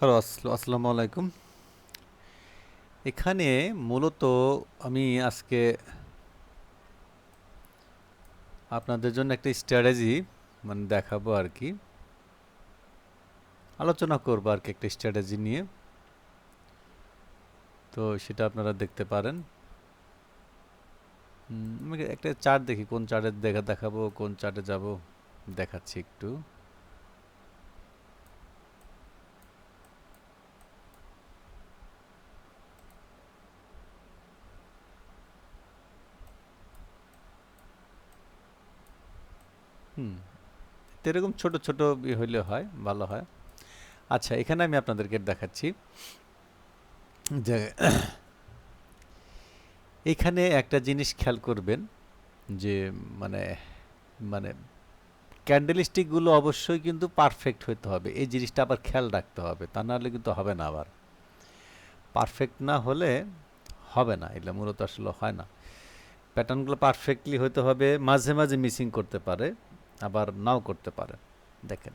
Hello, আসসালামু আলাইকুম। এখানে মূলত আমি আজকে আপনাদের জন্য একটা স্ট্র্যাটেজি দেখাবো আর কি, আলোচনা করবো আর কি একটা স্ট্র্যাটেজি নিয়ে। তো সেটা আপনারা দেখতে পারেন। আমি একটা চার্ট দেখি, কোন চার্টে দেখাবো, কোন চার্টে যাব, দেখাচ্ছি একটু। হুম তো এরকম ছোট ছোট হইলে হয়, ভালো হয়। আচ্ছা, এখানে আমি আপনাদেরকে দেখাচ্ছি যে এখানে একটা জিনিস খেয়াল করবেন যে মানে মানে ক্যান্ডেলস্টিকগুলো অবশ্যই কিন্তু পারফেক্ট হতে হবে, এই জিনিসটা আবার খেয়াল রাখতে হবে, তা নাহলে কিন্তু হবে না। আবার পারফেক্ট না হলে হবে না, এগুলো মূলত আসলে হয় না। প্যাটার্নগুলো পারফেক্টলি হতে হবে, মাঝে মাঝে মিসিং করতে পারে, আবার নাও করতে পারে। দেখেন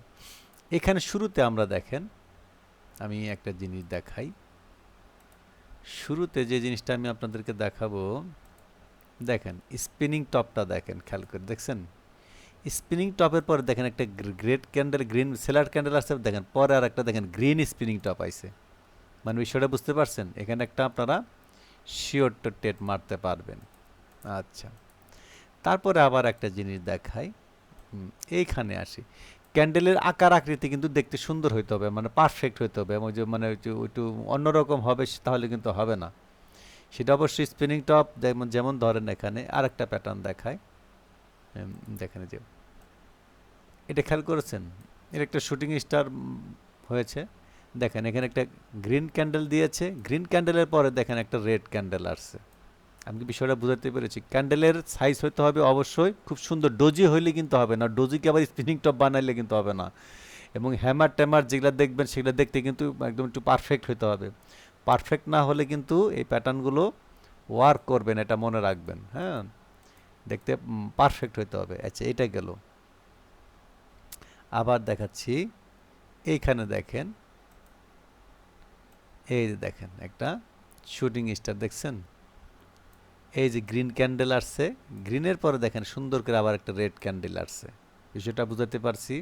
এখানে শুরুতে আমরা দেখেন, আমি একটা জিনিস দেখাই। শুরুতে যে জিনিসটা আমি আপনাদেরকে দেখাবো, দেখেন স্পিনিং টপটা দেখেন, খেয়াল করে দেখছেন। স্পিনিং টপের পরে দেখেন একটা great candle, green seller candle আসছে, দেখেন পরে আর একটা দেখেন গ্রিন স্পিনিং টপ আইছে। মানে বিষয়টা বুঝতে পারছেন, এখানে একটা আপনারা শিওর টেট মারতে পারবেন। আচ্ছা, তারপরে আবার একটা জিনিস দেখাই। এইখানে আসি, ক্যান্ডেলের আকার আকৃতি কিন্তু দেখতে সুন্দর হইতে হবে, মানে পারফেক্ট হইতে হবে, এবং যে মানে একটু অন্যরকম হবে তাহলে কিন্তু হবে না। সেটা অবশ্যই স্পিনিং টপ যেমন যেমন ধরেন, এখানে আর একটা প্যাটার্ন দেখায়। দেখেন যে এটা খেয়াল করেছেন, এর একটা শুটিং স্টার হয়েছে। দেখেন এখানে একটা গ্রিন ক্যান্ডেল দিয়েছে, গ্রিন ক্যান্ডেলের পরে দেখেন একটা রেড ক্যান্ডেল আসছে। আমি কি বিষয়টা বুঝাতে পেরেছি? ক্যান্ডেলের সাইজ হতে হবে অবশ্যই খুব সুন্দর, ডোজি হইলে কিন্তু হবে না, ডোজিকে আবার স্পিনিং টপ বানাইলে কিন্তু হবে না। এবং হ্যামার ট্যামার যেগুলো দেখবেন সেগুলো দেখতে কিন্তু একদম একটু পারফেক্ট হতে হবে। পারফেক্ট না হলে কিন্তু এই প্যাটার্নগুলো ওয়ার্ক করবেন, এটা মনে রাখবেন। হ্যাঁ, দেখতে পারফেক্ট হতে হবে। আচ্ছা, এটা গেল। আবার দেখাচ্ছি, এইখানে দেখেন, এই যে দেখেন একটা শুটিং স্টার দেখছেন। এই যে গ্রিন ক্যান্ডেল আসছে, গ্রিনের পরে দেখেন সুন্দর করে আবার একটা রেড ক্যান্ডেল আসছে। বিষয়টা বুঝাতে পারছি?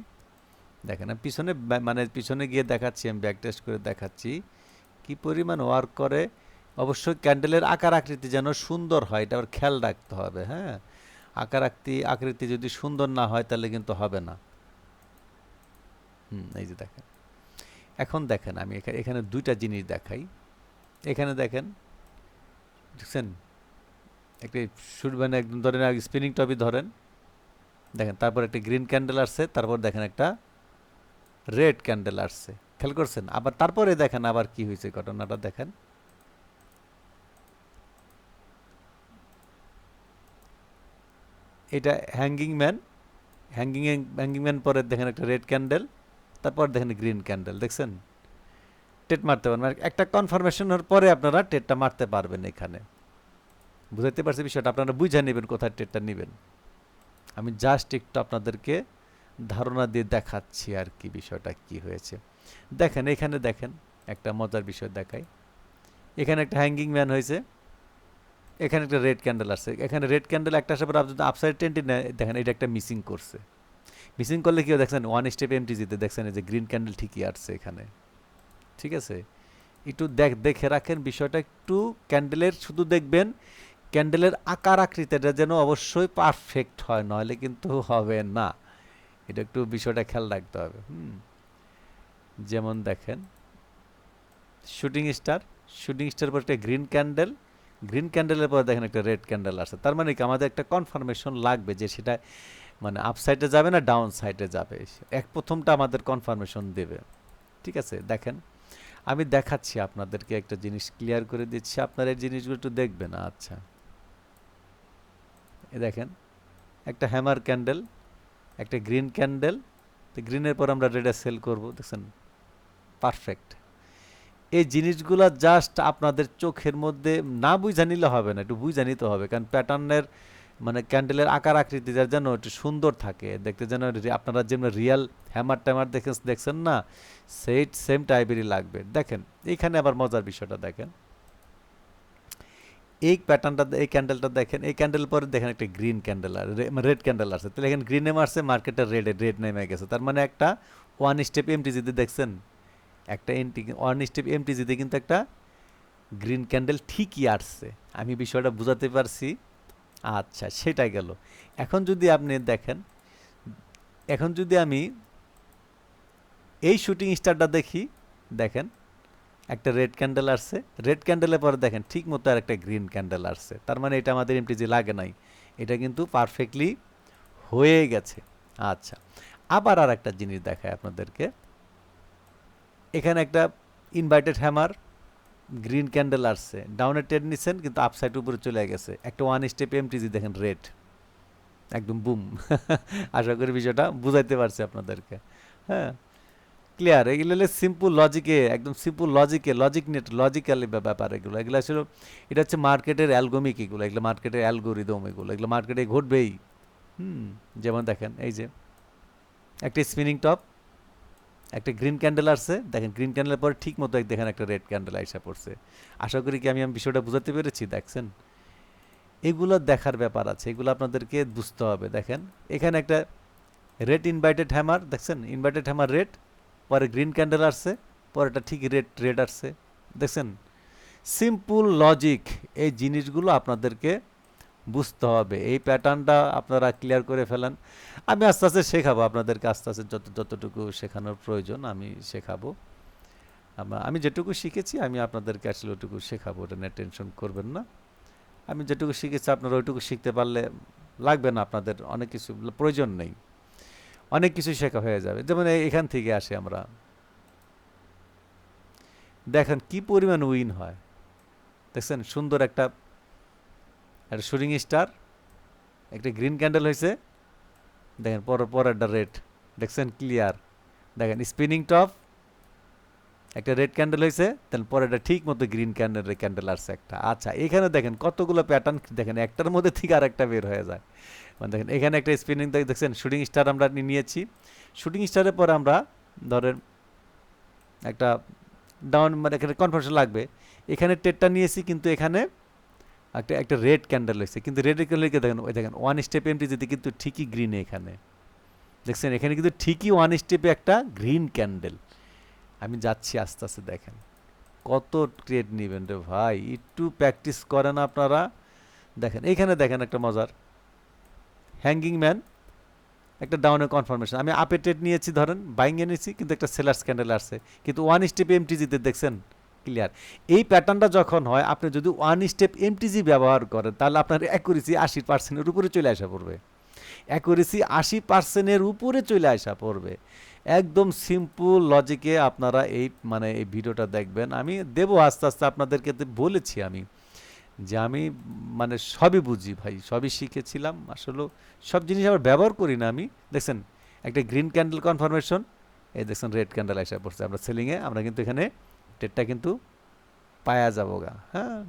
দেখেন আমি পিছনে মানে পিছনে গিয়ে দেখাচ্ছি, আমি ব্যাক টেস্ট করে দেখাচ্ছি কি পরিমাণ ওয়ার্ক করে। অবশ্যই ক্যান্ডেলের আকার আকৃতি যেন সুন্দর হয়, এটা আবার খেয়াল রাখতে হবে। হ্যাঁ, আকার আকৃতি যদি সুন্দর না হয় তাহলে কিন্তু হবে না। এই যে দেখেন, এখন দেখেন আমি এখানে দুইটা জিনিস দেখাই। এখানে দেখেন, দেখছেন একটা শুট মানে একদম ধরেন স্পিনিং টপই ধরেন, দেখেন তারপর একটা গ্রিন ক্যান্ডেল আসছে, তারপর দেখেন একটা রেড ক্যান্ডেল আসছে। খেয়াল করছেন? আবার তারপরে দেখেন আবার কি হয়েছে, ঘটনাটা দেখেন। এটা হ্যাঙ্গিং ম্যান, হ্যাঙ্গিং ম্যান পরে দেখেন একটা রেড ক্যান্ডেল, তারপর দেখেন গ্রিন ক্যান্ডেল। দেখছেন? টেট মারতে পারবেন, মানে একটা কনফার্মেশনের পরে আপনারা টেটটা মারতে পারবেন। এখানে বুঝাইতে পারছি বিষয়টা, আপনারা বুঝে নেবেন কোথায় টেটটা নেবেন। আমি জাস্ট একটু আপনাদেরকে ধারণা দিয়ে দেখাচ্ছি আর কি বিষয়টা কি হয়েছে। দেখেন এখানে দেখেন একটা মজার বিষয় দেখাই। এখানে একটা হ্যাঙ্গিং ম্যান হয়েছে, এখানে একটা রেড ক্যান্ডেল আসছে, এখানে রেড ক্যান্ডেল একটা আসার পর আপনি যদি আপসাইড টেনটি নেয়, দেখেন এটা একটা মিসিং করছে। মিসিং করলে কি দেখছেন, ওয়ান স্টেপ এমটিজিতে দেখছেন এই যে গ্রিন ক্যান্ডেল ঠিকই আসছে এখানে। ঠিক আছে, একটু দেখে রাখেন বিষয়টা একটু। ক্যান্ডেলের শুধু দেখবেন ক্যান্ডেলের আকার আকৃতিটা যেন অবশ্যই পারফেক্ট হয়, নইলে কিন্তু হবে না। এটা একটু বিষয়টা খেয়াল রাখতে হবে। যেমন দেখেন শুটিং স্টার, শুটিং স্টার পর একটা গ্রিন ক্যান্ডেল, গ্রিন ক্যান্ডেলের পরে দেখেন একটা রেড ক্যান্ডেল আসে। তার মানে কি আমাদের একটা কনফার্মেশন লাগবে যে সেটা মানে আপ সাইডে যাবে না ডাউন সাইডে যাবে, এক প্রথমটা আমাদের কনফার্মেশন দেবে। ঠিক আছে, দেখেন আমি দেখাচ্ছি আপনাদেরকে একটা জিনিস ক্লিয়ার করে দিচ্ছি, আপনারা এই জিনিসগুলো একটু দেখবেন। আচ্ছা, এ দেখেন একটা হ্যামার ক্যান্ডেল, একটা গ্রিন ক্যান্ডেল, তো গ্রিনের পর আমরা রেডে সেল করব। দেখছেন? পারফেক্ট। এই জিনিসগুলো জাস্ট আপনাদের চোখের মধ্যে না বুঝা নিলে হবে না, একটু বুঝা নিতে হবে, কারণ প্যাটার্নের মানে ক্যান্ডেলের আকার আকৃতি যেন একটু সুন্দর থাকে দেখতে, যেন আপনারা যেমন রিয়েল হ্যামার ট্যামার দেখছেন না, সেই সেম টাইপেরই লাগবে। দেখেন এইখানে আবার মজার বিষয়টা দেখেন, এই প্যাটার্নটা, এই ক্যান্ডেলটা দেখেন, এই ক্যান্ডেল পরে দেখেন একটা গ্রিন ক্যান্ডেল আর রেড ক্যান্ডেল আছে, তাহলে এখানে গ্রিনে মারছে, মার্কেটটা রেড নেমে গেছে, তার মানে একটা ওয়ান স্টেপ এমটিজিতে দেখছেন, একটা ওয়ান স্টেপ এমটিজিতে কিন্তু একটা গ্রিন ক্যান্ডেল ঠিকই আসছে। আমি বিষয়টা বুঝাতে পারছি? আচ্ছা, সেটাই গেল। এখন যদি আপনি দেখেন, এখন যদি আমি এই শুটিং স্টারটা দেখি, দেখেন একটা রেড ক্যান্ডেল আসছে, রেড ক্যান্ডেলের পরে দেখেন ঠিক মতো আর একটা গ্রিন ক্যান্ডেল আসছে, তার মানে এটা আমাদের এমটিজি লাগে নাই, এটা কিন্তু পারফেক্টলি হয়ে গেছে। আচ্ছা, আবার আর একটা জিনিস দেখায় আপনাদেরকে, এখানে একটা ইনভার্টেড হ্যামার গ্রিন ক্যান্ডেল আসছে, ডাউনের ট্রেড নিচ্ছেন কিন্তু আপসাইড উপরে চলে গেছে, একটা ওয়ান স্টেপ এমটিজি দেখেন রেড, একদম বুম। আশা করি বিষয়টা বুঝাইতে পারছি আপনাদেরকে। হ্যাঁ, ক্লিয়ার? এগুলো হলে সিম্পল লজিকে, একদম সিম্পল লজিকে, লজিক্যাল ব্যাপার এগুলো, এগুলো আসলে এটা হচ্ছে মার্কেটের অ্যালগোমিক, এগুলো মার্কেটের অ্যালগোরিদম, এগুলো মার্কেটে ঘটবেই। যেমন দেখেন এই যে একটা স্পিনিং টপ, একটা গ্রিন ক্যান্ডেল আসছে, দেখেন গ্রিন ক্যান্ডেলের পরে ঠিক মতো দেখেন একটা রেড ক্যান্ডেল আইসা পড়ছে। আশা করি কি আমি বিষয়টা বুঝাতে পেরেছি? দেখছেন, এগুলো দেখার ব্যাপার আছে, এগুলো আপনাদেরকে বুঝতে হবে। দেখেন এখানে একটা রেড ইনভাইটেড হ্যামার, দেখছেন ইনভাইটেড হ্যামার রেড, পরে গ্রিন ক্যান্ডেল আসছে, পরেটা ঠিক রেড আসছে, দেখছেন? সিম্পল লজিক, এই জিনিসগুলো আপনাদেরকে বুঝতে হবে, এই প্যাটার্নটা আপনারা ক্লিয়ার করে ফেলেন। আমি আস্তে আস্তে শেখাবো আপনাদেরকে, আস্তে আস্তে যতটুকু শেখানোর প্রয়োজন আমি শেখাবো। আমি যেটুকু শিখেছি আমি আপনাদেরকে আসলে ওটুকু শেখাবো, ওটা নিয়ে টেনশন করবেন না। আমি যেটুকু শিখেছি আপনারা ওইটুকু শিখতে পারলে লাগবে না, আপনাদের অনেক কিছু প্রয়োজন নেই, অনেক কিছু শেখা হয়ে যাবে। যেমন এখান থেকে আসি আমরা, দেখেন কি পরিমাণ উইন হয়, দেখছেন সুন্দর একটা শুটিং স্টার, একটা গ্রিন ক্যান্ডেল হয়েছে, দেখেন পরেরটা রেড, দেখছেন ক্লিয়ার? দেখেন স্পিনিং টপ, একটা রেড ক্যান্ডেল হয়েছে, তাহলে পরেরটা ঠিক মতো গ্রিন ক্যান্ডেল আসছে একটা। আচ্ছা, এখানে দেখেন কতগুলো প্যাটার্ন, দেখেন একটার মধ্যে থেকে আর একটা বের হয়ে যায়। মানে দেখেন এখানে একটা স্পিনিং দেখছেন, শুটিং স্টার আমরা নিয়েছি, শুটিং স্টারের পরে আমরা ধরেন একটা ডাউন, মানে এখানে কনফার্মেশন লাগবে, এখানে টেটটা নিয়েছি, কিন্তু এখানে একটা রেড ক্যান্ডেল হয়েছে, কিন্তু রেড ক্যান্ডেলকে দেখেন, ওই দেখেন ওয়ান স্টেপ এমটি যদি কিন্তু ঠিকই গ্রিনে, এখানে দেখছেন এখানে কিন্তু ঠিকই ওয়ান স্টেপে একটা গ্রিন ক্যান্ডেল। আমি যাচ্ছি আস্তে আস্তে, দেখেন কত ট্রেড নেবেন রে ভাই, একটু প্র্যাকটিস করেন আপনারা। দেখেন এইখানে দেখেন একটা মজার হ্যাঙ্গিং ম্যান, একটা ডাউনের কনফার্মেশন, আমি আপে ট্রেড নিয়েছি, ধরেন বাইং এ নিয়েছি, কিন্তু একটা সেলার্স ক্যান্ডেল আসছে, কিন্তু ওয়ান স্টেপ এমটিজিতে দেখছেন ক্লিয়ার? এই প্যাটার্নটা যখন হয়, আপনি যদি ওয়ান স্টেপ এমটিজি ব্যবহার করেন, তাহলে আপনার অ্যাকুরেসি 80%-এর উপরে চলে আসা পড়বে, অ্যাকুরেসি 80%-এর উপরে চলে আসা পড়বে। একদম সিম্পল লজিকে আপনারা মানে এই ভিডিওটা দেখবেন, আমি দেবো আস্তে আস্তে আপনাদেরকে, বলেছি আমি যে আমি মানে সবই বুঝি ভাই, সবই শিখেছিলাম, আসলে সব জিনিস আবার ব্যবহার করি না আমি। দেখছেন একটা গ্রিন ক্যান্ডেল কনফার্মেশন, এই দেখছেন রেড ক্যান্ডেল এসে পড়ছে, আমরা সেলিংয়ে, আমরা কিন্তু এখানে ট্রেডটা কিন্তু পায়া যাবো গা। হ্যাঁ,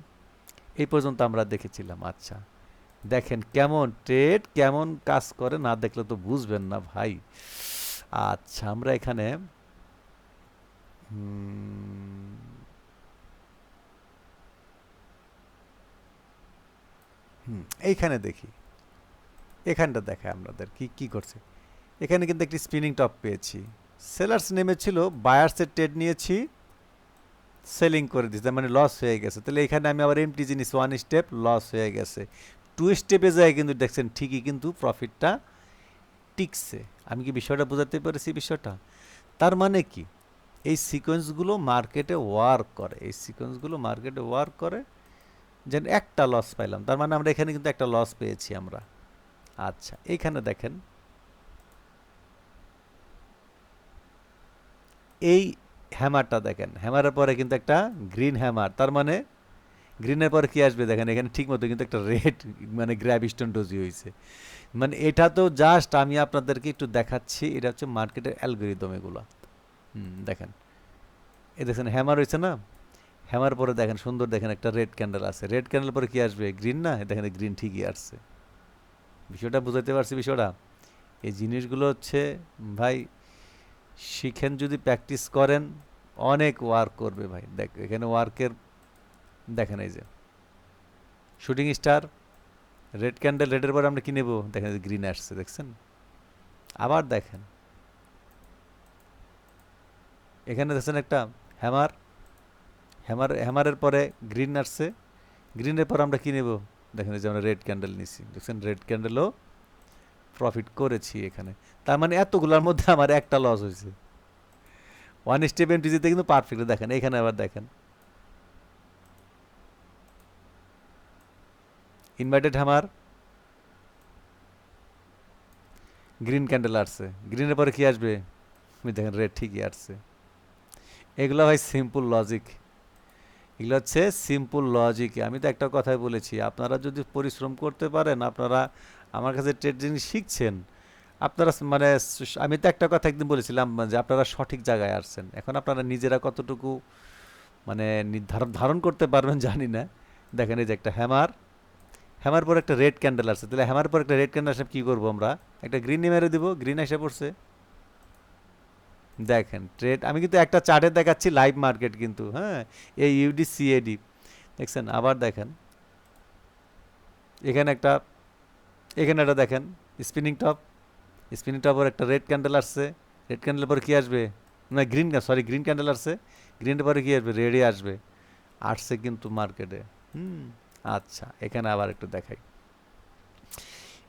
এই পর্যন্ত আমরা দেখেছিলাম। আচ্ছা, দেখেন কেমন ট্রেড কেমন কাজ করে, না দেখলে তো বুঝবেন না ভাই। আচ্ছা, আমরা এখানে এইখানে দেখি, এখানটা দেখায় আপনাদের কি কি করছে। এখানে কিন্তু একটি স্পিনিং টপ পেয়েছি, সেলার্স নেমেছিল, বায়ার্সের ট্রেড নিয়েছি, সেলিং করে দিচ্ছে, মানে লস হয়ে গেছে, তাহলে এখানে আমি আবার এমটি জিনিস ওয়ান স্টেপ লস হয়ে গেছে, টু স্টেপে যায় কিন্তু দেখছেন ঠিকই কিন্তু প্রফিটটা টিকছে। আমি কি বিষয়টা বোঝাতে পেরেছি বিষয়টা? তার মানে কি, এই সিকোয়েন্সগুলো মার্কেটে ওয়ার্ক করে, এই সিকোয়েন্সগুলো মার্কেটে ওয়ার্ক করে, যেন একটা লস পাইলাম, তার মানে আমরা এখানে কিন্তু একটা লস পেয়েছি আমরা। আচ্ছা, এইখানে দেখেন এই হ্যামারটা দেখেন, হ্যামারের পরে কিন্তু একটা গ্রিন হ্যামার, তার মানে গ্রিনের পরে কি আসবে দেখেন, এখানে ঠিক মতো কিন্তু একটা রেড, মানে গ্র্যাভিস্টন ডোজি হয়েছে। মানে এটা তো জাস্ট আমি আপনাদেরকে একটু দেখাচ্ছি, এটা হচ্ছে মার্কেটের অ্যালগোরিদম এগুলো। দেখেন এই দেখছেন হ্যামার হয়েছে না, হ্যামার পরে দেখেন সুন্দর, দেখেন একটা রেড ক্যান্ডেল আছে, রেড ক্যান্ডেল পরে কি আসবে, গ্রিন, না দেখেন গ্রিন ঠিকই আসছে। বিষয়টা বুঝাতে পারছি বিষয়টা? এই জিনিসগুলো হচ্ছে ভাই শিখেন, যদি প্র্যাকটিস করেন অনেক ওয়ার্ক করবে ভাই। দেখ এখানে ওয়ার্কের দেখেন, এই যে শুটিং স্টার, রেড ক্যান্ডেল, রেডের পরে আমরা কি নেব, দেখেন গ্রিন আসছে, দেখছেন? আবার দেখেন এখানে দেখছেন একটা হ্যামার, হ্যামারের পরে গ্রিন আসছে, গ্রিনের পর আমরা কি নেব, দেখেন এই যে আমরা রেড ক্যান্ডেল নিছি, দেখছেন রেড ক্যান্ডেলও প্রফিট করেছি এখানে। তার মানে এতগুলোর মধ্যে আমার একটা লস হয়েছে। ওয়ান স্টেপ এমটিজিতে কিন্তু পারফেক্ট, দেখেন এখানে আবার দেখেন ইনভার্টেড হ্যামার, গ্রিন ক্যান্ডেল আসছে, গ্রিনের পরে কি আসবে, দেখেন রেড ঠিকই আসছে। এগুলো ভাই সিম্পল লজিক, এগুলো হচ্ছে সিম্পল লজিক। আমি তো একটা কথাই বলেছি, আপনারা যদি পরিশ্রম করতে পারেন, আপনারা আমার কাছে ট্রেডিং শিখছেন, আপনারা মানে আমি তো একটা কথা একদিন বলেছিলাম যে আপনারা সঠিক জায়গায় আসছেন। এখন আপনারা নিজেরা কতটুকু মানে ধারণ করতে পারবেন জানি না। দেখেন এই যে একটা হ্যামার, হ্যামার পর একটা রেড ক্যান্ডেল আসছে, তাহলে হ্যামার পর একটা রেড ক্যান্ডেল আসে কী করবো আমরা, একটা গ্রিন মেরে দিব, গ্রিন এসে পড়ছে। দেখেন ট্রেড আমি কিন্তু একটা চার্টে দেখাচ্ছি লাইভ মার্কেট কিন্তু, হ্যাঁ, এই ইউডি সিএডি দেখছেন। আবার দেখেন এখানে একটা, এখানে একটা দেখেন স্পিনিং টপ, স্পিনিং টপের একটা রেড ক্যান্ডেল আসছে, রেড ক্যান্ডেলের পরে কী আসবে, না গ্রিন, সরি গ্রিন ক্যান্ডেল আসছে, গ্রিনের পরে কী আসবে, রেডই আসবে, আসছে কিন্তু মার্কেটে। হুম, আচ্ছা এখানে আবার একটু দেখাই,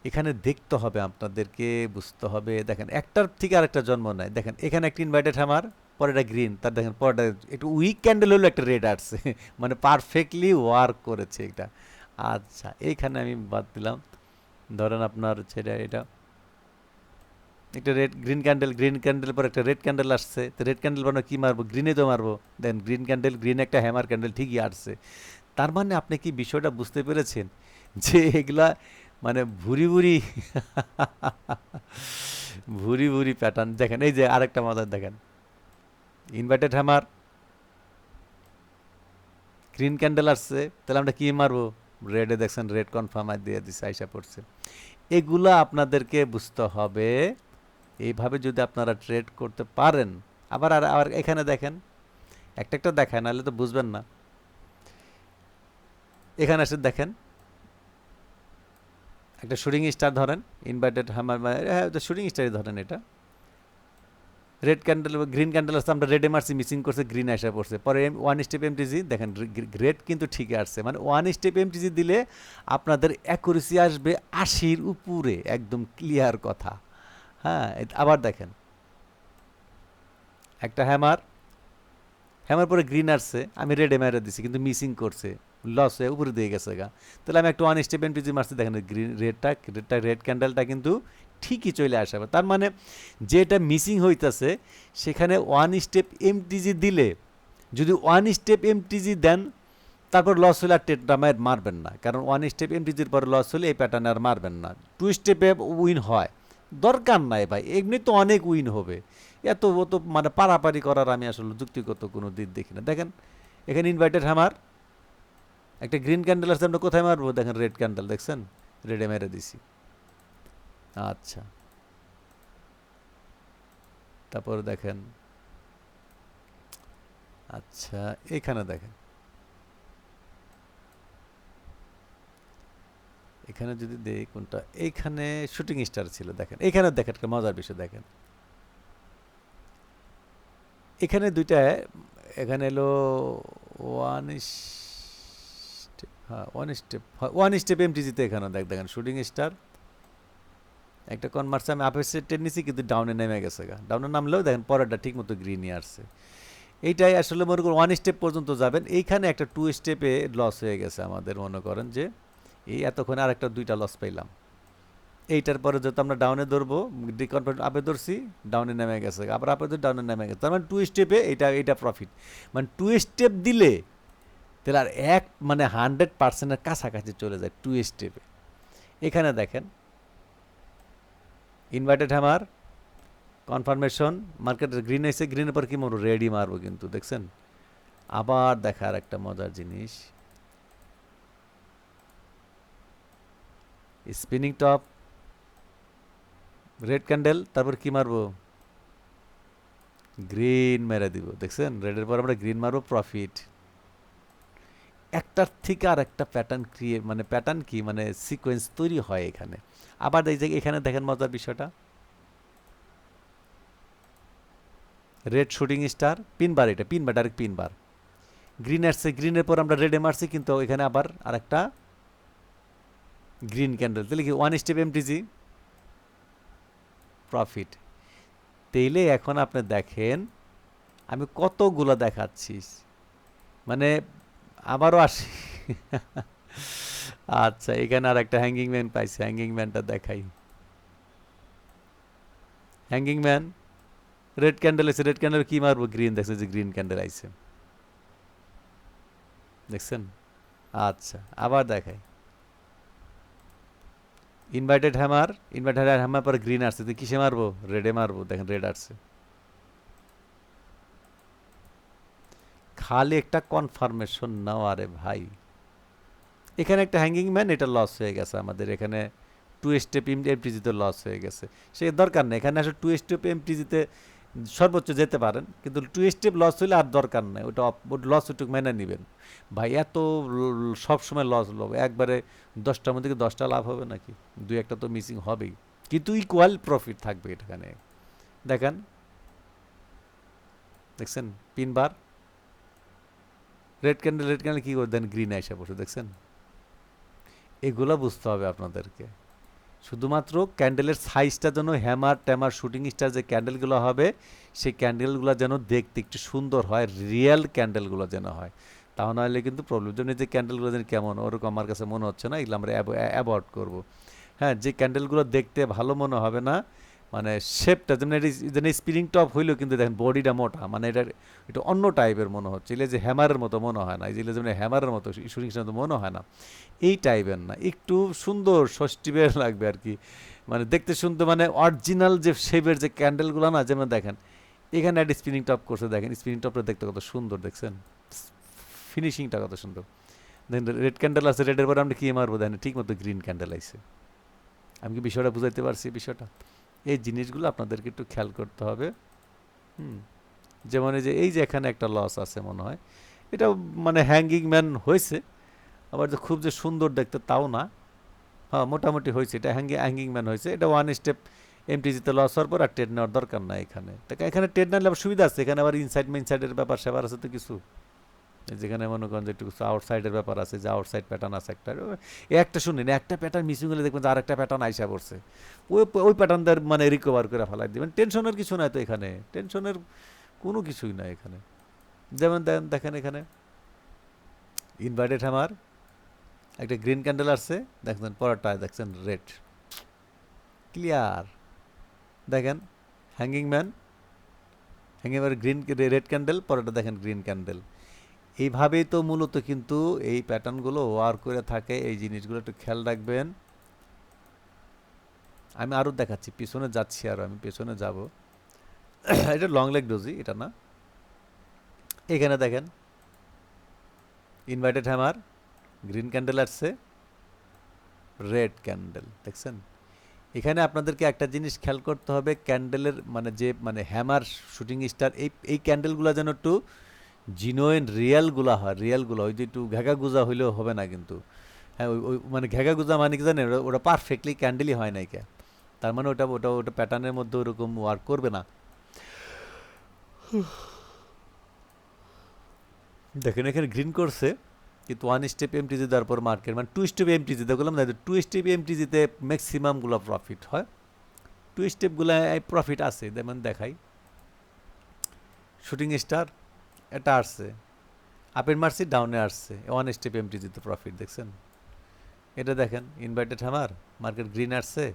এখানে দেখতে হবে আপনাদেরকে, বুঝতে হবে। দেখেন একটার থেকে আরেকটা জন্ম নেয়, দেখেন এখানে একটা ইনভাইটেড হ্যামার, পরেটা গ্রিন, তার দেখেন পরেটা একটু উইক ক্যান্ডেল হলো একটা রেড আসছে মানে পারফেক্টলি ওয়ার্ক করেছে এটা। আচ্ছা এইখানে আমি বাদ দিলাম, ধরেন আপনার হচ্ছে এটা, এটা একটা red green candle, green candle পর একটা রেড ক্যান্ডেল আসছে, তো রেড ক্যান্ডেল বানো কি মারবো, গ্রিনে তো মারবো, দেন গ্রিন ক্যান্ডেল, গ্রিন একটা হ্যামার ক্যান্ডেল ঠিকই আসছে। তার মানে আপনি কি বিষয়টা বুঝতে পেরেছেন যে এগুলা মানে ভুরি ভুরি ভুরি ভুরি প্যাটার্ন। দেখেন এই যে আরেকটা মজার, দেখেন ইনভার্টেড হ্যামার, গ্রিন ক্যান্ডেল আসছে, তাহলে আমরা কি মারবো, রেডে, দেখছেন রেড কনফার্ম দিয়ে দিচ্ছে, আইসা পড়ছে। এগুলা আপনাদেরকে বুঝতে হবে, এইভাবে যদি আপনারা ট্রেড করতে পারেন। আবার আর আবার এখানে দেখেন একটা একটা দেখায়, নাহলে তো বুঝবেন না। এখানে এসে দেখেন একটা শুটিং স্টার ধরেন, ইনভার্টেড হ্যামার, হ্যাঁ শুটিং স্টারই ধরেন, এটা রেড ক্যান্ডেল গ্রিন ক্যান্ডেল আসছে, আমরা রেডে মারছি, মিসিং করছে, গ্রিন আসা পড়ছে, পরে ওয়ান স্টেপ এমটিজি দেখেন রেড কিন্তু ঠিকই আসছে, মানে ওয়ান স্টেপ এমটিজি দিলে আপনাদের অ্যাকুরেসি আসবে 80-র উপরে, একদম ক্লিয়ার কথা। হ্যাঁ আবার দেখেন একটা হ্যামার, হ্যামার পরে গ্রিন আসছে, আমি রেডে মেরে দিছি কিন্তু মিসিং করছে, লস হয়ে উপরে দিয়ে গেছে গা, তাহলে আমি একটা ওয়ান স্টেপ এমটিজি মারছি, দেখেন গ্রিন রেডটা রেড ক্যান্ডেলটা কিন্তু ঠিকই চলে আসবে। তার মানে যেটা মিসিং হইতেছে সেখানে ওয়ান স্টেপ এমটিজি দিলে, যদি ওয়ান স্টেপ এমটিজি দেন তারপর লস হলে আর টেটটা মারবেন না, কারণ ওয়ান স্টেপ এমটিজির পরে লস হলে এই প্যাটার্নে আর মারবেন না। টু স্টেপে উইন হয়, দরকার নাই ভাই, এমনি তো অনেক উইন হবে, এত তো মানে পারাপারি করার আমি আসলে যুক্তিগত কোনো দিক দেখি না। দেখেন এখানে ইনভাইটেড হ্যামার, একটা গ্রিন ক্যান্ডেল আছে, আমরা কোথায় মারবো, দেখেন রেড ক্যান্ডেল, দেখছেন রেডে মেরে দিছি। আচ্ছা তারপর দেখেন, আচ্ছা এখানে দেখেন, এখানে যদি দেই কোনটা, এইখানে শুটিং স্টার ছিল, দেখেন এখানে দেখেন একটা মজার বিষয়, দেখেন এখানে দুইটা, এখানে এলো ওয়ান স্টেপ, হ্যাঁ ওয়ান স্টেপ এমটিজিতে, এখানে দেখেন শুটিং স্টার একটা কন মারছে, আমি আপের সেট নিছি কিন্তু ডাউনে নেমে গেছে গা, ডাউনে নামলেও দেখেন পরেরটা ঠিক মতো গ্রিনই আসছে। এইটাই আসলে মনে করেন ওয়ান স্টেপ পর্যন্ত যাবেন, এইখানে একটা টু স্টেপে লস হয়ে গেছে আমাদের, মনে করেন যে এই এতক্ষণে আর একটা দুইটা লস পাইলাম। এইটার পরে যেহেতু আমরা ডাউনে ধরবো, ডিকনফার্ট আপে ধরছি, ডাউনে নেমে গেছে, আবার আপে ধরে ডাউনে নেমে গেছে, তার মানে টু স্টেপে এটা প্রফিট, মানে টু স্টেপ দিলে তাহলে আর এক মানে 100%-এর কাছাকাছি চলে যায় টু স্টেপে। এখানে দেখেন ইনভার্টেড হ্যামার, কনফার্মেশন, মার্কেটের গ্রিন এসে, গ্রিনের পর কি মারবো, রেডি মারবো কিন্তু, দেখছেন। আবার দেখার একটা মজার জিনিস, স্পিনিং টপ, রেড ক্যান্ডেল, তারপর কি মারবো, গ্রিন মেরে দিব, দেখছেন? রেডের পর আমরা গ্রিন মারবো, প্রফিট। একটার থেকে আর একটা প্যাটার্ন ক্রিয়েট, মানে প্যাটার্ন কি, মানে সিকোয়েন্স তৈরি হয় এখানে। আবার এই যে এখানে দেখেন মজার বিষয়টা, রেড শুটিং স্টার, পিন বার, এটা পিন বার, ডাইরেক্ট পিন বার। গ্রিন আসছে, গ্রিনের পর আমরা রেডে মারছি, কিন্তু এখানে আবার আরেকটা গ্রিন ক্যান্ডেল, তাহলে কি ওয়ান স্টেপ এমটিজি, প্রফিট। তাইলে এখন আপনি দেখেন আমি কতগুলো দেখাচ্ছি, মানে আবারও আসি। আচ্ছা, এখানে আর একটা হ্যাঙ্গিং ম্যান পাইছি, হ্যাঙ্গিং ম্যানটা দেখাই। হ্যাঙ্গিং ম্যান, রেড ক্যান্ডেল আছে, রেড ক্যান্ডেল কি মারবো, গ্রিন, দেখছে যে গ্রিন ক্যান্ডেল আইছে, দেখছেন? আচ্ছা, আবার দেখাই, ইনভার্টেড হ্যামার, ইনভার্টেড হ্যামার পরে গ্রিন আসছে, তো কিসে মারবো, রেডে মারবো, দেখেন রেড আসছে। খালি একটা কনফার্মেশন নাও, আরে ভাই। এখানে একটা হ্যাঙ্গিং ম্যান, এটা লস হয়ে গেছে আমাদের, এখানে টু স্টেপ এমটিজিতে লস হয়ে গেছে। সে দরকার নেই, এখানে আসলে টু স্টেপ এমটিজিতে সর্বোচ্চ যেতে পারেন, কিন্তু টু স্টেপ লস হইলে আর দরকার নেই, ওটা লস ওইটুকু মেনে নেবেন। ভাই এত সবসময় লস লোক, একবারে 10টার মধ্যে 10টা লাভ হবে নাকি, দুই একটা তো মিসিং হবেই, কিন্তু ইকুয়াল প্রফিট থাকবে এখানে। দেখেন, দেখছেন পিন বার, রেড ক্যান্ডেল, রেড ক্যান্ডেল কী করে দেন, গ্রিন এসে বসে, দেখছেন? এগুলো বুঝতে হবে আপনাদেরকে। শুধুমাত্র ক্যান্ডেলের সাইজটা যেন হ্যামার ট্যামার শুটিং স্টার যে ক্যান্ডেলগুলো হবে, সেই ক্যান্ডেলগুলো যেন দেখতে একটু সুন্দর হয়, রিয়েল ক্যান্ডেলগুলো যেন হয়, তা নাহলে কিন্তু প্রবলেম। যেমন যে ক্যান্ডেলগুলো যেন কেমন ওরকম আমার কাছে মনে হচ্ছে না, এগুলো আমরা অ্যাভয়েড করবো। হ্যাঁ, যে ক্যান্ডেলগুলো দেখতে ভালো মনে হবে না, মানে শেপটা যেমন এটি যেন স্পিরিং টপ হইলেও কিন্তু দেখেন বডিটা মোটা, মানে এটা অন্য টাইপের মনে হচ্ছে, এগুলো যে হ্যামারের মতো মনে হয় না, যেগুলো যেমন হ্যামারের মতো শুটিং স্টার মতো মনে হয় না, এই টাইপের না, একটু সুন্দর ষষ্ঠীবের লাগবে আর কি, মানে দেখতে সুন্দর, মানে অরিজিনাল যে শেপের যে ক্যান্ডেলগুলো না, যেমন দেখেন এখানে একটা স্পিনিং টপ করছে, দেখেন স্পিনিং টপটা দেখতে কত সুন্দর, দেখছেন? ফিনিশিংটা কত সুন্দর। দেখেন রেড ক্যান্ডেল আছে, রেডের পরে আমরা কি মারবো, দেখেন ঠিক মতো গ্রিন ক্যান্ডেল আইছে। আমি কি বিষয়টা বুঝাইতে পারছি? বিষয়টা এই জিনিসগুলো আপনাদেরকে একটু খেয়াল করতে হবে। হুম, যেমন এই যে এখানে একটা লস আছে মনে হয়, এটা মানে হ্যাঙ্গিং ম্যান হয়েছে, আবার যে খুব যে সুন্দর দেখতে তাও না, হ্যাঁ মোটামুটি হয়েছে, এটা হ্যাঙ্গিং ম্যান হয়েছে, এটা ওয়ান স্টেপ এমটিজিতে লস হওয়ার পর আর ট্রেড নেওয়ার দরকার নাই এখানে। এখানে ট্রেড নিলে আবার সুবিধা আছে, এখানে আবার ইনসাইড ইনসাইডের ব্যাপার সেবার আছে তো কিছু, যেখানে মনে করেন যে একটু কিছু আউটসাইডের ব্যাপার আছে, যে আউটসাইড প্যাটার্ন আছে একটা, একটা শুনেন একটা প্যাটার্ন মিসিং হলে দেখবেন যে আরেকটা প্যাটার্ন আইসা পড়ছে, ওই প্যাটার্নদের মানে রিকভার করে ফেলাই দেবেন। টেনশনের কিছু নাই তো এখানে, টেনশনের কোনো কিছুই নাই এখানে। যেমন দেখেন এখানে ইনভার্টেড হ্যামার, একটা গ্রিন ক্যান্ডেল আসছে, দেখছেন পরেরটায় দেখছেন রেড, ক্লিয়ার। দেখেন hanging man, hanging man green, red candle, পরেরটা দেখেন গ্রিন ক্যান্ডেল। এইভাবেই তো মূলত কিন্তু এই প্যাটার্নগুলো ওয়ার্ক করে থাকে, এই জিনিসগুলো একটু খেয়াল রাখবেন। আমি আরও দেখাচ্ছি, পিছনে যাচ্ছি, আরও আমি পেছনে যাব। এটা লং লেগ ডোজি, এটা না। এখানে দেখেন ইনভার্টেড হ্যামার, গ্রিন ক্যান্ডেল আসছে, রেড ক্যান্ডেল, দেখছেন? এখানে আপনাদেরকে একটা জিনিস খেয়াল করতে হবে, ক্যান্ডেলের মানে যে মানে হ্যামার শুটিং স্টার, এই ক্যান্ডেলগুলো যেন একটু জিনোয়েন রিয়েলগুলো হয়, রিয়েলগুলো, ওই যে একটু ঘেঘা গুজা হইলেও হবে না কিন্তু। হ্যাঁ, ওই মানে ঘেঘা গুজা মানে কি জানেন, ওটা পারফেক্টলি ক্যান্ডেলই হয় নাই কে, তার মানে ওটা ওটা ওটা প্যাটার্নের মধ্যে ওরকম ওয়ার্ক করবে না। দেখেন এখানে গ্রিন করছে, কিন্তু ওয়ান স্টেপ এমটিজি দেওয়ার পর মার্কেট, মানে টু স্টেপ এমটিজি দেখলাম না, টু স্টেপ এমটিজিতে ম্যাক্সিমামগুলো প্রফিট হয়, টু স্টেপগুলো প্রফিট আছে, যেমন দেখাই শুটিং স্টার, এটা আসছে আপের মারছি, ডাউনে আসছে, ওয়ান স্টেপ এমটিজিতে প্রফিট, দেখছেন? এটা দেখেন ইনভার্টেড হ্যামার, মার্কেট গ্রিন আসছে,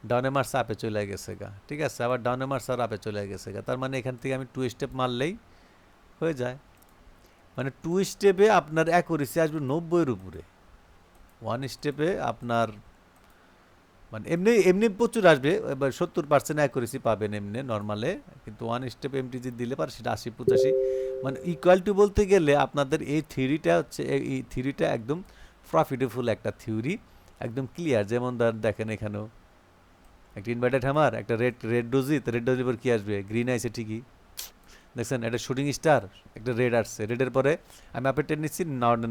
ডাউনে মারছে, আপে চলে গেছে গা, ঠিক আছে, আবার ডাউনে মারছে আর আপে চলে গেছে গা, তার মানে এখান থেকে আমি টু স্টেপ মারলেই হয়ে যায়। মানে টু স্টেপে আপনার অ্যাকুরেসি আসবে 90-এর উপরে, ওয়ান স্টেপে আপনার মানে এমনি এমনি প্রচুর আসবে, এবার 70% অ্যাকুরেসি পাবেন এমনি নর্মালে, কিন্তু ওয়ান স্টেপ এমটিজি দিলে পারে সেটা 80-85, মানে ইকুয়াল টু বলতে গেলে আপনাদের এই থিওরিটা হচ্ছে, এই থিওরিটা একদম প্রফিটেবল একটা থিওরি, একদম ক্লিয়ার। যেমন দেখেন এখানেও একটা ইনভার্টেড হ্যামার, একটা রেড ডোজি, তো রেড ডোজির পর কি আসবে? গ্রিন আইসে ঠিকই, দেখছেন? একটা শুটিং স্টার, একটা রেড আসছে, রেডের পরে আমি আপের টেন নিচ্ছি,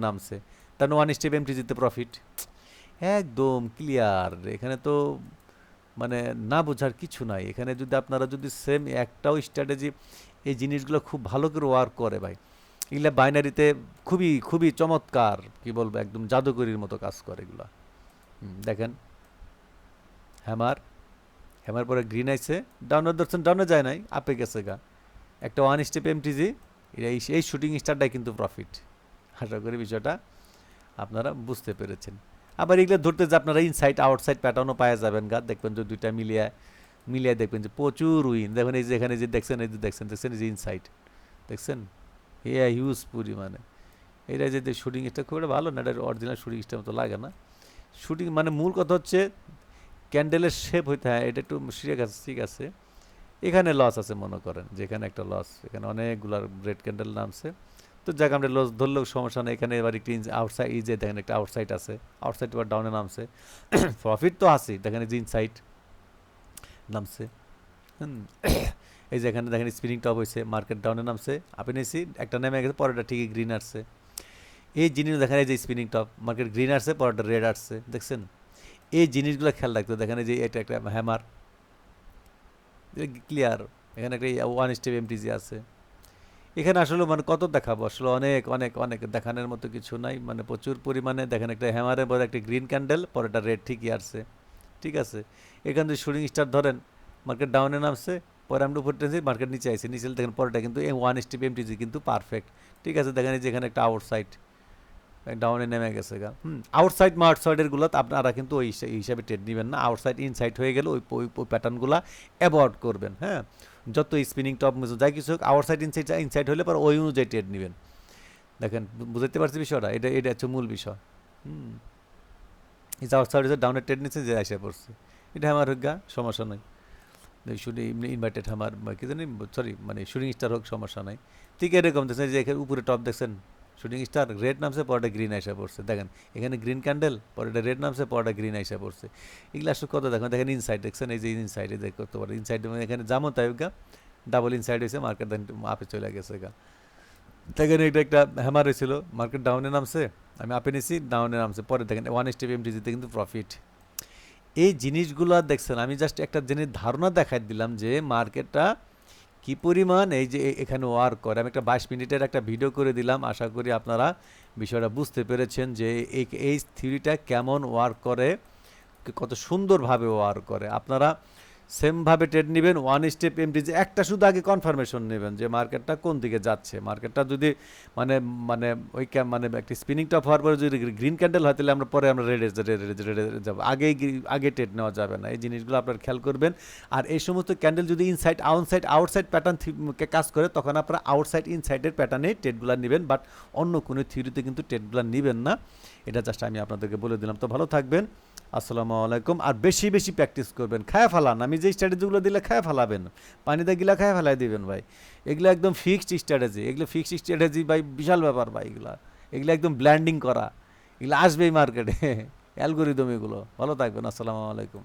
নামছে, তার ওয়ান স্টেপ এমটি জিতে প্রফিট, একদম ক্লিয়ার। এখানে তো মানে না বোঝার কিছু নাই। এখানে যদি আপনারা যদি সেম একটাও স্ট্র্যাটেজি, এই জিনিসগুলো খুব ভালো করে ওয়ার্ক করে ভাই, এগুলা বাইনারিতে খুবই খুবই চমৎকার, কি বলবো, একদম জাদুকরির মতো কাজ করে এগুলা। দেখেন, হ্যামার, হ্যামার পরে গ্রিন আইছে, ডাউনের দর্শন, ডাউনে যায় নাই, আপে গেছে গা, একটা ওয়ান স্টেপ এমটিজি, এই শুটিং স্টারটাই কিন্তু প্রফিট। আশা করি বিষয়টা আপনারা বুঝতে পেরেছেন। আবার এগুলো ধরতে যে আপনারা ইনসাইড আউটসাইড প্যাটার্নও পাওয়া যাবেন গা, দেখবেন যে দুইটা মিলিয়ে মিলিয়ে দেখবেন যে প্রচুর উইন। দেখুন এই যে এখানে যে দেখছেন, এই যে দেখছেন এই যে ইনসাইড দেখছেন, হিউজ পরিমাণে। এটা যে শুটিং স্টার খুব একটা ভালো না, এটা অরিজিনাল শুটিং স্টার মতো লাগে না। শুটিং মানে মূল কথা হচ্ছে ক্যান্ডেলের শেপ হইতে, হ্যাঁ এটা একটু ঠিক আছে। এখানে লস আছে মনে করেন, যেখানে একটা লস, এখানে অনেকগুলো রেড ক্যান্ডেল নামছে, তো যাক আমরা লস ধরলেও সমস্যা নেই। এখানে এবার একটু আউটসাইড, এই যে দেখেন একটা আউটসাইড আছে, আউটসাইড এবার ডাউনে নামছে, প্রফিট তো আছে, দেখেন যে ইনসাইড নামছে। এই যে এখানে দেখেন স্পিনিং টপ হয়েছে, মার্কেট ডাউনে নামছে, আপনি নিয়েছি, একটা নেমে গেছে, পরেরটা ঠিকই গ্রিন আসছে। এই জিনিস দেখেন, এই যে স্পিনিং টপ, মার্কেট গ্রিন আসছে, পরেরটা রেড আসছে, দেখছেন? এই জিনিসগুলো খেয়াল রাখতে, দেখেন এই যে এটা একটা হ্যামার, ক্লিয়ার। এখানে একটা ওয়ান স্টেপ এমটিজি আছে। এখানে আসলে মানে কত দেখাবো, আসলে অনেক অনেক অনেক দেখানোর মতো কিছু নাই, মানে প্রচুর পরিমাণে। দেখেন একটা হ্যামারের পরে একটা গ্রিন ক্যান্ডেল, পরে একটা রেড ঠিকই আসছে, ঠিক আছে। এখান থেকে শুটিং স্টার ধরেন, মার্কেট ডাউনে নামছে, পরে আমরা উপর টেনছি, মার্কেট নিচে আইছে, নিচে দেখেন পরেটা কিন্তু ওয়ান স্টেপ এমটিজি কিন্তু পারফেক্ট, ঠিক আছে। দেখেন এই যে এখানে একটা আউটসাইড ডাউনে নেমে গেছে গা। আউটসাইড মার্টসাইডের গুলো আপনারা কিন্তু ওই হিসাবে ট্রেড নেবেন না। আউটসাইড ইনসাইড হয়ে গেলে ওই প্যাটার্নগুলো অ্যাভয়েড করবেন। হ্যাঁ, যত স্পিনিং টপ যাই কিছু হোক, আউটসাইড ইনসাইড হলে পরে ওই অনুযায়ী ট্রেড নেবেন। দেখেন বুঝতে পারছি বিষয়টা, এটা হচ্ছে মূল বিষয়। এই যে আউটসাইড ডাউনের ট্রেড নিচ্ছে, যে আসে পড়ছে, এটা আমার হোক গা, সমস্যা নাই। শুধু ইনভার্টেড আমার কি জানি, সরি মানে শুটিং স্টার হোক, সমস্যা নাই। ঠিক এরকম দেখছেন যে এখানে উপরে টপ দেখছেন, শুটিং স্টার রেড নামছে, পরটা গ্রিন আইসা পড়ছে, দেখেন এখানে গ্রিন ক্যান্ডেল, পরেটা রেড নামছে, পরটা গ্রিন আইসা পড়ছে। এগুলো আসলে কত দেখেন, দেখেন ইনসাইড দেখছেন, এই যে ইনসাইডে দেখ করতে পারে, ইনসাইড এখানে যেমন তাই গা, ডাবল ইনসাইড হয়েছে, মার্কেট দেন আপে চলে গেছে গা। দেখেন এটা একটা হ্যামার হয়েছিল, মার্কেট ডাউনে নামছে, আমি আপে নিছি, ডাউনে নামছে, পরে দেখেন ওয়ান স্টেপ এমটিজিতে কিন্তু প্রফিট। এই জিনিসগুলো দেখছেন, আমি জাস্ট একটা জিনিস ধারণা দেখাই দিলাম যে মার্কেটটা কি পরিমাণ এই যে এখানে ওয়ার্ক করে। আমি একটা 22 মিনিটের একটা ভিডিও করে দিলাম, আশা করি আপনারা বিষয়টা বুঝতে পেরেছেন যে এই থিওরিটা কেমন ওয়ার্ক করে, কত সুন্দরভাবে ওয়ার্ক করে। আপনারা সেমভাবে ট্রেড নেবেন, ওয়ান স্টেপ এমটিজি, একটা শুধু আগে কনফার্মেশন নেবেন যে মার্কেটটা কোন দিকে যাচ্ছে। মার্কেটটা যদি মানে মানে ওই মানে একটা স্পিনিং টপ হওয়ার পরে যদি গ্রিন ক্যান্ডেল হয়, তাহলে আমরা পরে আমরা রেডে যাবো, আগে ট্রেড নেওয়া যাবে না। এই জিনিসগুলো আপনারা খেয়াল করবেন। আর এই সমস্ত ক্যান্ডেল যদি ইনসাইড আউটসাইড প্যাটার্ন কাজ করে, তখন আপনারা আউটসাইড ইনসাইডের প্যাটার্নে ট্রেডগুলো নেবেন, বাট অন্য কোনো থিওরিতে কিন্তু ট্রেডগুলো নেবেন না। এটা জাস্ট আমি আপনাদেরকে বলে দিলাম। তো ভালো থাকবেন, আসসালামু আলাইকুম। আর বেশি বেশি প্র্যাকটিস করবেন, খায় ফেলান, আমি যে স্ট্র্যাটেজিগুলো দিলে খায় ফেলাবেন, পানিতে গিলা খায় ফেলাই দিবেন ভাই। এগুলো একদম ফিক্সড স্ট্র্যাটেজি, এগুলো ফিক্সড স্ট্র্যাটেজি ভাই, বিশাল ব্যাপার ভাই। এগুলো একদম ব্ল্যান্ডিং করা, এগুলো আসবেই মার্কেটে, অ্যালগোরিদম এগুলো। ভালো থাকবেন, আসসালামু আলাইকুম।